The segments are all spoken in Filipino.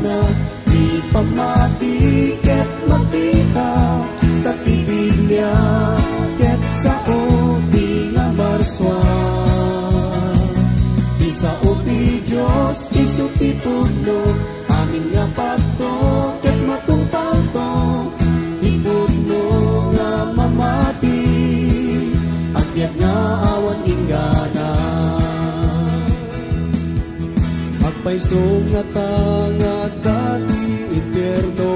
tunana, di pamati ket makita, tati Biblia ket sao ti nga marswan. Di sao ti Diyos isu ti pudno, amin nga pagto ket matungpal to, ti pudno nga mamati, at biag nga awan inggana. Agpaisong nga tangat dati impierno,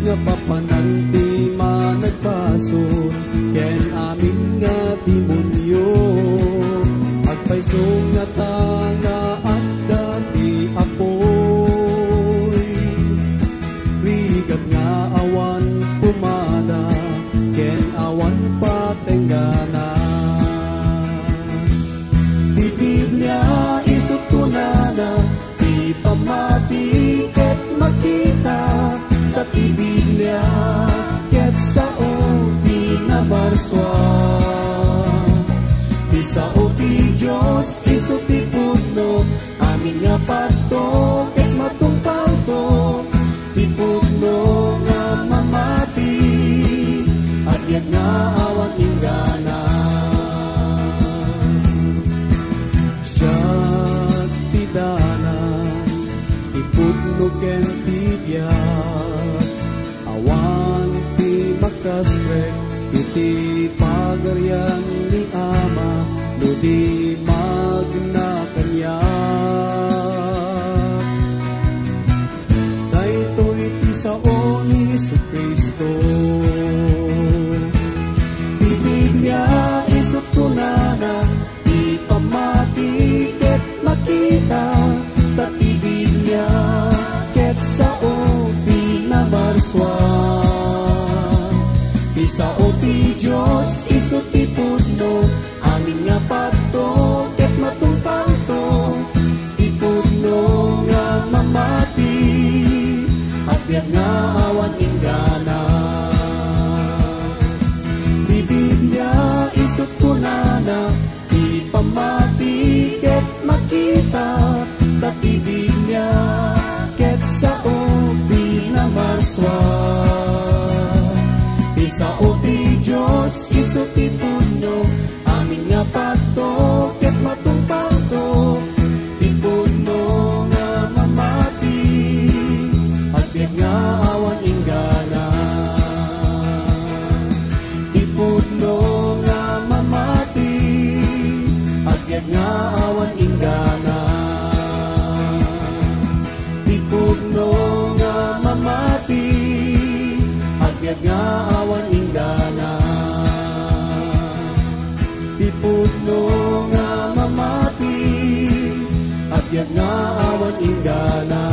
nga papananti managpason, ken amin nga demonyo. Agpaisong nga tanga at dati apoy, rigad nga awan pumada, ken awan patenggana. Di Biblia isut tunana, di pamati ket makita, tati Biblia ket sao ti nabarswan. Di sao ti Diyos isu ti pudno, amin nga pagto ket matungpal to, ti pudno nga mamati, at biag nga awan inggana. Siya ti danan, ti pudno ken ti biag, awan ti makasprek, iti pagaryan ni Ama, no di magnakanyak. Daytoy ti sao ni Jesucristo, ti Biblia isut tunana, di pamati ket makita, tati Biblia ket sao ti nabarswan. Di sao ti Diyos isu ti pudno, amin nga pagto ket matungpal to, ti pudno nga mamati, at biag nga awan inggana. Di Biblia isut tunana, di pamati ket makita, tati Biblia ket sao ti nabarswan. Di sao ti Diyos isu ti pudno, amin nga pagto ket matungpal to, ti pudno nga mamati, at biag nga awan inggana. Ti pudno nga mamati, at biag nga awan inggana. Ti pudno nga mamati, at biag nga awan inggana. Ti pudno nga mamati, at biag nga awan inggana.